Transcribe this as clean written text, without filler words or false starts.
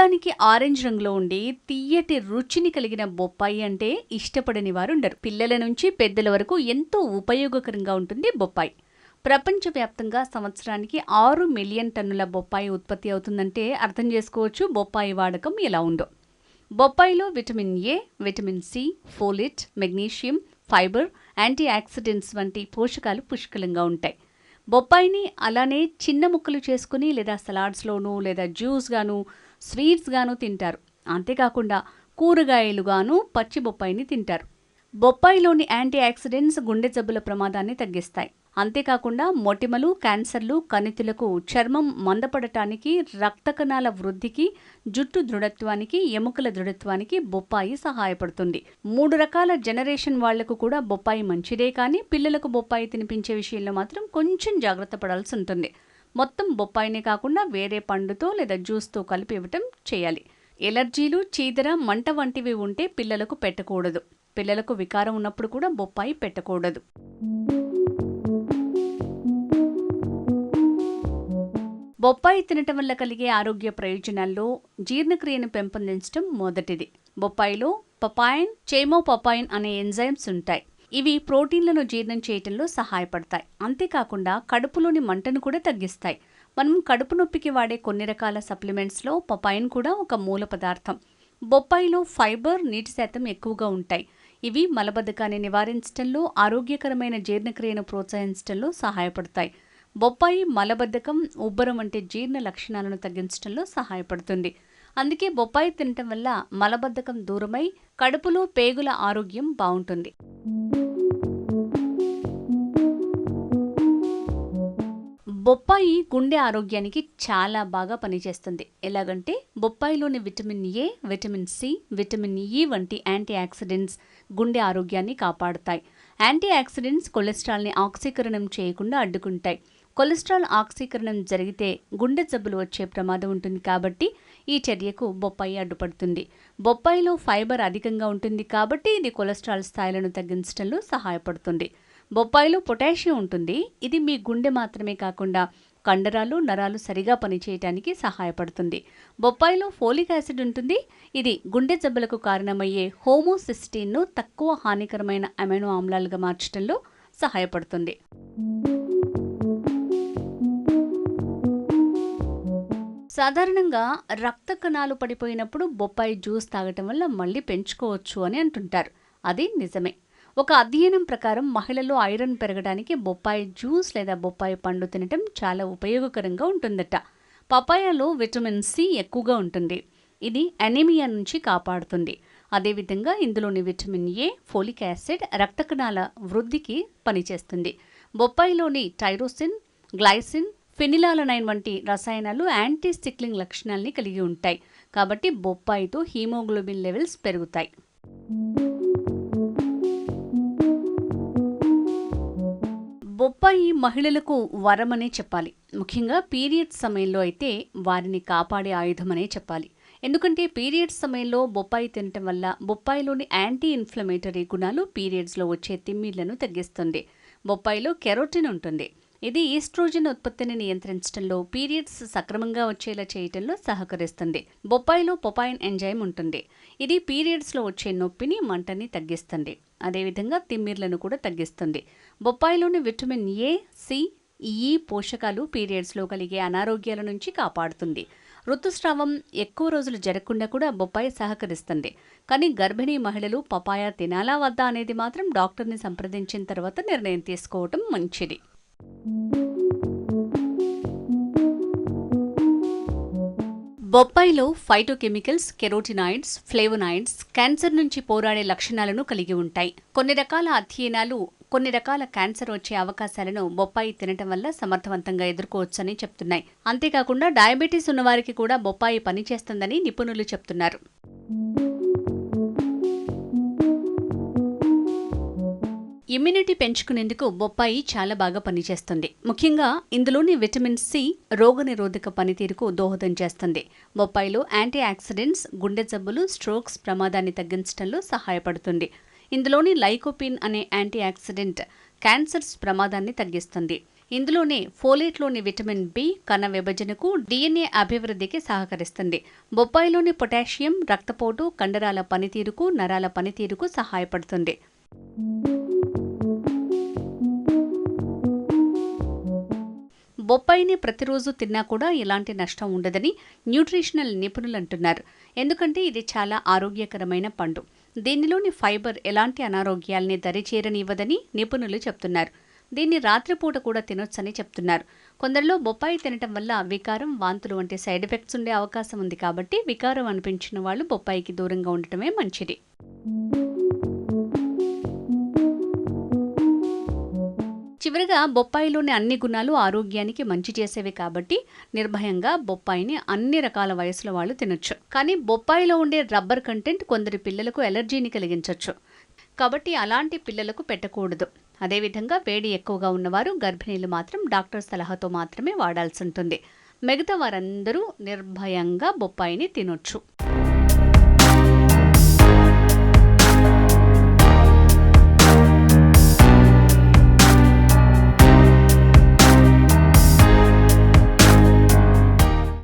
చూడ్డానికి ఆరెంజ్ రంగులో ఉండి తియ్యటి రుచిని కలిగిన బొప్పాయి అంటే ఇష్టపడని వారు ఉండరు. పిల్లల నుంచి పెద్దల వరకు ఎంతో ఉపయోగకరంగా ఉంటుంది బొప్పాయి. ప్రపంచవ్యాప్తంగా సంవత్సరానికి 6 మిలియన్ టన్నుల బొప్పాయి ఉత్పత్తి అవుతుందంటే అర్థం చేసుకోవచ్చు బొప్పాయి వాడకం ఎలా ఉందో. బొప్పాయిలో vitamin A, vitamin C, folate, magnesium, fibre, antioxidants వంటి పోషకాలు పుష్కలంగా ఉంటాయి. బొప్పాయిని అలానే చిన్న ముక్కలు చేసుకుని లేదా సలాడ్స్లోనూ లేదా జ్యూస్గాను, స్వీట్స్గాను తింటారు. అంతేకాకుండా కూరగాయలుగాను పచ్చి బొప్పాయిని తింటారు. బొప్పాయిలోని యాంటీ ఆక్సిడెంట్స్ గుండె జబ్బుల ప్రమాదాన్ని తగ్గిస్తాయి. అంతేకాకుండా మొటిమలు, క్యాన్సర్లు, కణితులకు, చర్మం మందపడటానికి, రక్త కణాల వృద్ధికి, జుట్టు దృఢత్వానికి, ఎముకల దృఢత్వానికి బొప్పాయి సహాయపడుతుంది. 3 రకాల జనరేషన్ వాళ్లకు కూడా బొప్పాయి మంచిదే, కానీ పిల్లలకు బొప్పాయి తినిపించే విషయంలో మాత్రం కొంచెం జాగ్రత్త పడాల్సి ఉంటుంది. మొత్తం బొప్పాయినే కాకుండా వేరే పండుతో లేదా జ్యూస్తో కలిపి ఇవ్వటం చేయాలి. ఎలర్జీలు, చీదర, మంట వంటివి ఉంటే పిల్లలకు పెట్టకూడదు. పిల్లలకు వికారం ఉన్నప్పుడు కూడా బొప్పాయి పెట్టకూడదు. బొప్పాయి తినటం వల్ల కలిగే ఆరోగ్య ప్రయోజనాల్లో జీర్ణక్రియను పెంపొందించడం మొదటిది. బొప్పాయిలో పపాయిన్, చేమోపపాయిన్ అనే ఎంజైమ్స్ ఉంటాయి. ఇవి ప్రోటీన్లను జీర్ణం చేయటంలో సహాయపడతాయి. అంతేకాకుండా కడుపులోని మంటను కూడా తగ్గిస్తాయి. మనం కడుపు నొప్పికి వాడే కొన్ని రకాల సప్లిమెంట్స్లో పపాయిన్ కూడా ఒక మూల పదార్థం. బొప్పాయిలో ఫైబర్, నీటి శాతం ఎక్కువగా ఉంటాయి. ఇవి మలబద్ధకాన్ని నివారించడంలో, ఆరోగ్యకరమైన జీర్ణక్రియను ప్రోత్సహించడంలో సహాయపడతాయి. బొప్పాయి మలబద్ధకం, ఉబ్బరం వంటి జీర్ణ లక్షణాలను తగ్గించడంలో సహాయపడుతుంది. అందుకే బొప్పాయి తినటం వల్ల మలబద్ధకం దూరమై కడుపులో పేగుల ఆరోగ్యం బాగుంటుంది. బొప్పాయి గుండె ఆరోగ్యానికి చాలా బాగా పనిచేస్తుంది. ఎలాగంటే బొప్పాయిలోని vitamin A, vitamin C, vitamin E వంటి యాంటీ ఆక్సిడెంట్స్ గుండె ఆరోగ్యాన్ని కాపాడుతాయి. యాంటీ ఆక్సిడెంట్స్ కొలెస్ట్రాల్ని ఆక్సీకరణం చేయకుండా అడ్డుకుంటాయి. కొలెస్ట్రాల్ ఆక్సీకరణం జరిగితే గుండె జబ్బులు వచ్చే ప్రమాదం ఉంటుంది. కాబట్టి ఈ చర్యకు బొప్పాయి అడ్డుపడుతుంది. బొప్పాయిలో ఫైబర్ అధికంగా ఉంటుంది కాబట్టి ఇది కొలెస్ట్రాల్ స్థాయిలను తగ్గించడంలో సహాయపడుతుంది. బొప్పాయిలో పొటాషియం ఉంటుంది. ఇది మీ గుండె మాత్రమే కాకుండా కండరాలు, నరాలు సరిగా పనిచేయటానికి సహాయపడుతుంది. బొప్పాయిలో ఫోలిక్ యాసిడ్ ఉంటుంది. ఇది గుండె జబ్బులకు కారణమయ్యే హోమోసిస్టీన్ను తక్కువ హానికరమైన అమైనో ఆమ్లాలుగా మార్చడంలో సహాయపడుతుంది. సాధారణంగా రక్త కణాలు పడిపోయినప్పుడు బొప్పాయి జ్యూస్ తాగటం వల్ల మళ్ళీ పెంచుకోవచ్చు అని అంటుంటారు. అది నిజమే. ఒక అధ్యయనం ప్రకారం మహిళల్లో ఐరన్ పెరగడానికి బొప్పాయి జ్యూస్ లేదా బొప్పాయి పండు తినటం చాలా ఉపయోగకరంగా ఉంటుందట. పపాయాలో విటమిన్ సి ఎక్కువగా ఉంటుంది. ఇది అనీమియా నుంచి కాపాడుతుంది. అదేవిధంగా ఇందులోని విటమిన్ ఏ, ఫోలిక్ యాసిడ్ రక్త కణాల వృద్ధికి పనిచేస్తుంది. బొప్పాయిలోని టైరోసిన్, గ్లైసిన్, ఫెనిలాలనైన్ వంటి రసాయనాలు యాంటీ సిక్లింగ్ లక్షణాలని కలిగి ఉంటాయి. కాబట్టి బొప్పాయితో హీమోగ్లోబిన్ లెవెల్స్ పెరుగుతాయి. బొప్పాయి మహిళలకు వరమనే చెప్పాలి. ముఖ్యంగా పీరియడ్స్ సమయంలో అయితే వారిని కాపాడే ఆయుధమనే చెప్పాలి. ఎందుకంటే పీరియడ్స్ సమయంలో బొప్పాయి తినటం వల్ల బొప్పాయిలోని యాంటీ ఇన్ఫ్లమేటరీ గుణాలు పీరియడ్స్లో వచ్చే తిమ్మిళ్లను తగ్గిస్తుంది. బొప్పాయిలో కెరోటిన్ ఉంటుంది. ఇది ఈస్ట్రోజన్ ఉత్పత్తిని నియంత్రించడంలో, పీరియడ్స్ సక్రమంగా వచ్చేలా చేయటంలో సహకరిస్తుంది. బొప్పాయిలో పపాయిన్ ఎంజైమ్ ఉంటుంది. ఇది పీరియడ్స్లో వచ్చే నొప్పిని, మంటని తగ్గిస్తుంది. అదేవిధంగా తిమ్మిర్లను కూడా తగ్గిస్తుంది. బొప్పాయిలోని విటమిన్ ఏ, సి, ఈ పోషకాలు పీరియడ్స్లో కలిగే అనారోగ్యాల నుంచి కాపాడుతుంది. ఋతుస్రావం ఎక్కువ రోజులు జరగకుండా కూడా బొప్పాయి సహకరిస్తుంది. కానీ గర్భిణీ మహిళలు పపాయ తినాలా వద్దా అనేది మాత్రం డాక్టర్ని సంప్రదించిన తర్వాత నిర్ణయం తీసుకోవటం మంచిది. బొప్పాయిలో ఫైటోకెమికల్స్, కెరోటినాయిడ్స్, ఫ్లేవోనాయిడ్స్ క్యాన్సర్ నుంచి పోరాడే లక్షణాలను కలిగి ఉంటాయి. కొన్ని రకాల అధ్యయనాలు కొన్ని రకాల క్యాన్సర్ వచ్చే అవకాశాలను బొప్పాయి తినటం వల్ల సమర్థవంతంగా ఎదుర్కోవచ్చని చెప్తున్నాయి. అంతేకాకుండా డయాబెటీస్ ఉన్నవారికి కూడా బొప్పాయి పనిచేస్తుందని నిపుణులు చెప్తున్నారు. ఇమ్యూనిటీ పెంచుకునేందుకు బొప్పాయి చాలా బాగా పనిచేస్తుంది. ముఖ్యంగా ఇందులోని విటమిన్ సి రోగనిరోధక పనితీరుకు దోహదం చేస్తుంది. బొప్పాయిలో యాంటీ ఆక్సిడెంట్స్ గుండె జబ్బులు, స్ట్రోక్స్ ప్రమాదాన్ని తగ్గించడంలో సహాయపడుతుంది. ఇందులోని లైకోపిన్ అనే యాంటీ ఆక్సిడెంట్ క్యాన్సర్స్ ప్రమాదాన్ని తగ్గిస్తుంది. ఇందులోనే ఫోలేట్లోని విటమిన్ బి కణ విభజనకు, డిఎన్ఏ అభివృద్ధికి సహకరిస్తుంది. బొప్పాయిలోని పొటాషియం రక్తపోటు, కండరాల పనితీరుకు, నరాల పనితీరుకు సహాయపడుతుంది. బొప్పాయిని ప్రతిరోజు తిన్నా కూడా ఎలాంటి నష్టం ఉండదని న్యూట్రిషనల్ నిపుణులు అంటున్నారు. ఎందుకంటే ఇది చాలా ఆరోగ్యకరమైన పండు. దీనిలోని ఫైబర్ ఎలాంటి అనారోగ్యాల్ని దరిచేరనివ్వదని నిపుణులు చెప్తున్నారు. దీన్ని రాత్రిపూట కూడా తినొచ్చని చెప్తున్నారు. కొందరిలో బొప్పాయి తినటం వల్ల వికారం, వాంతులు వంటి సైడ్ ఎఫెక్ట్స్ ఉండే అవకాశం ఉంది. కాబట్టి వికారం అనిపించిన వాళ్ళు బొప్పాయికి దూరంగా ఉండటమే మంచిది. చివరగా బొప్పాయిలోని అన్ని గుణాలు ఆరోగ్యానికి మంచి చేసేవి కాబట్టి నిర్భయంగా బొప్పాయిని అన్ని రకాల వయసుల వాళ్ళు తినొచ్చు. కానీ బొప్పాయిలో ఉండే రబ్బర్ కంటెంట్ కొందరి పిల్లలకు ఎలర్జీని కలిగించవచ్చు. కాబట్టి అలాంటి పిల్లలకు పెట్టకూడదు. అదేవిధంగా వేడి ఎక్కువగా ఉన్నవారు, గర్భిణీలు మాత్రం డాక్టర్ సలహాతో మాత్రమే వాడాల్సి ఉంటుంది. మిగతా వారందరూ నిర్భయంగా బొప్పాయిని తినొచ్చు.